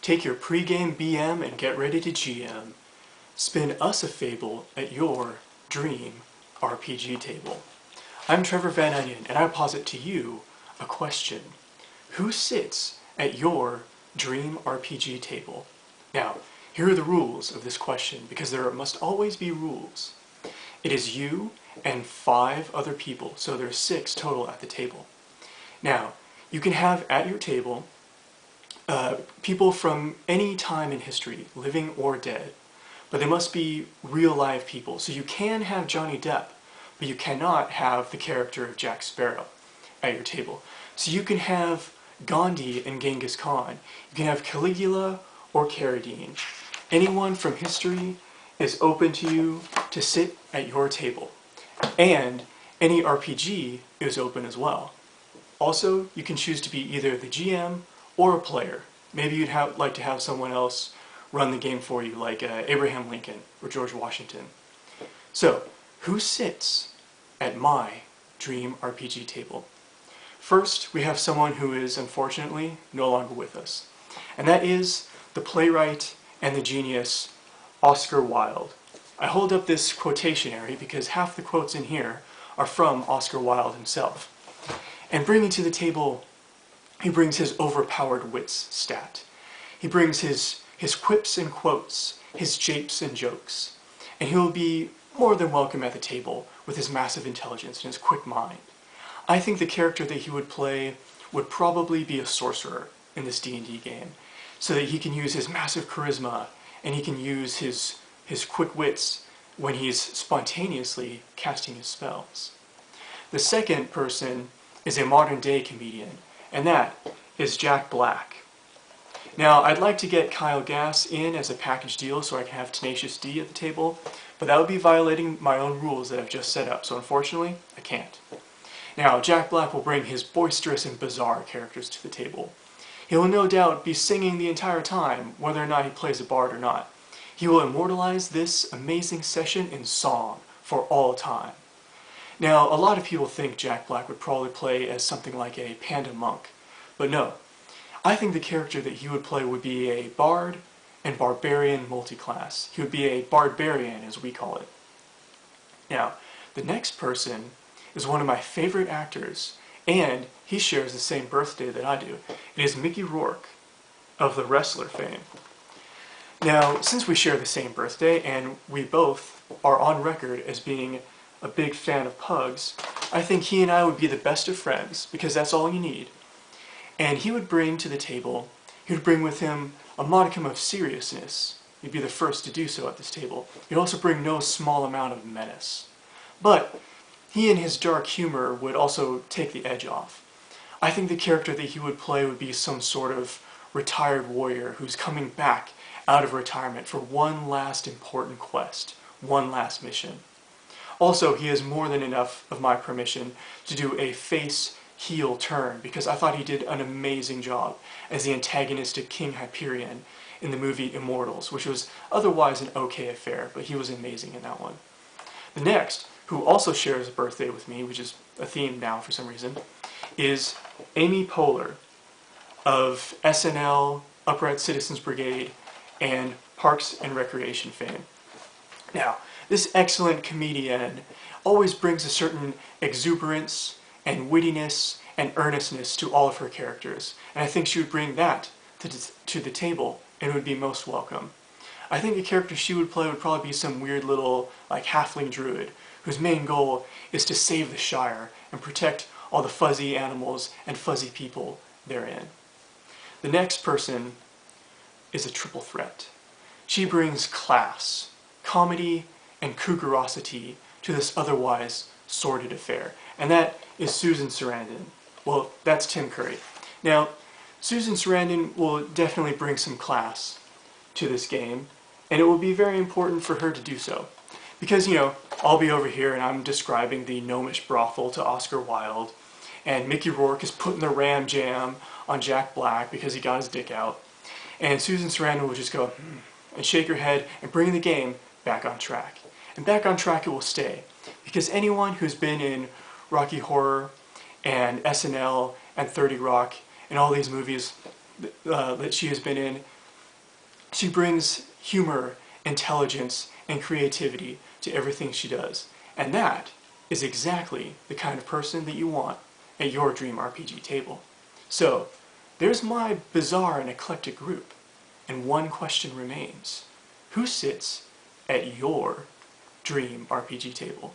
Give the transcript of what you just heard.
Take your pregame BM and get ready to GM. Spin us a fable at your dream RPG table. I'm Trevor Van Onion, and I posit to you a question. Who sits at your dream RPG table? Now, here are the rules of this question, because there must always be rules. It is you and 5 other people, so there's 6 total at the table. Now, you can have at your table people from any time in history, living or dead, but they must be real live people. So you can have Johnny Depp, but you cannot have the character of Jack Sparrow at your table. So you can have Gandhi and Genghis Khan. You can have Caligula or Carradine. Anyone from history is open to you to sit at your table. And any RPG is open as well. Also, you can choose to be either the GM or a player. Maybe you'd like to have someone else run the game for you, like Abraham Lincoln or George Washington. So, who sits at my dream RPG table? First, we have someone who is unfortunately no longer with us, and that is the playwright and the genius Oscar Wilde. I hold up this quotationary because half the quotes in here are from Oscar Wilde himself. And bringing to the table, he brings his overpowered wits stat. He brings his quips and quotes, his japes and jokes, and he'll be more than welcome at the table with his massive intelligence and his quick mind. I think the character that he would play would probably be a sorcerer in this D&D game, so that he can use his massive charisma and he can use his quick wits when he's spontaneously casting his spells. The second person is a modern day comedian, and that is Jack Black. Now, I'd like to get Kyle Gass in as a package deal so I can have Tenacious D at the table, but that would be violating my own rules that I've just set up, so unfortunately, I can't. Now, Jack Black will bring his boisterous and bizarre characters to the table. He will no doubt be singing the entire time, whether or not he plays a bard or not. He will immortalize this amazing session in song for all time. Now, a lot of people think Jack Black would probably play as something like a panda monk, but no. I think the character that he would play would be a bard and barbarian multiclass. He would be a barbarian, as we call it. Now, the next person is one of my favorite actors, and he shares the same birthday that I do. It is Mickey Rourke of the wrestler fame. Now, since we share the same birthday, and we both are on record as being a big fan of pugs, I think he and I would be the best of friends, because that's all you need. And he would bring to the table, he would bring with him a modicum of seriousness. He'd be the first to do so at this table. He'd also bring no small amount of menace. But he and his dark humor would also take the edge off. I think the character that he would play would be some sort of retired warrior who's coming back out of retirement for one last important quest, one last mission. Also, he has more than enough of my permission to do a face-heel turn, because I thought he did an amazing job as the antagonistic King Hyperion in the movie Immortals, which was otherwise an okay affair, but he was amazing in that one. The next, who also shares a birthday with me, which is a theme now for some reason, is Amy Poehler of SNL, Upright Citizens Brigade, and Parks and Recreation fame. Now, this excellent comedian always brings a certain exuberance and wittiness and earnestness to all of her characters, and I think she would bring that to the table and would be most welcome. I think the character she would play would probably be some weird little halfling druid whose main goal is to save the Shire and protect all the fuzzy animals and fuzzy people therein. The next person is a triple threat. She brings class, comedy, and cougarosity to this otherwise sordid affair, and that is Susan Sarandon. Well, that's Tim Curry. Now, Susan Sarandon will definitely bring some class to this game, and it will be very important for her to do so. Because, I'll be over here and I'm describing the gnomish brothel to Oscar Wilde, and Mickey Rourke is putting the ram jam on Jack Black because he got his dick out, and Susan Sarandon will just go, and shake her head and bring the game back on track. And back on track it will stay, because anyone who's been in Rocky Horror and SNL and 30 Rock and all these movies that she has been in She brings humor, intelligence, and creativity to everything she does. And that is exactly the kind of person that you want at your dream RPG table. So, there's my bizarre and eclectic group, and one question remains. Who sits at your dream RPG table?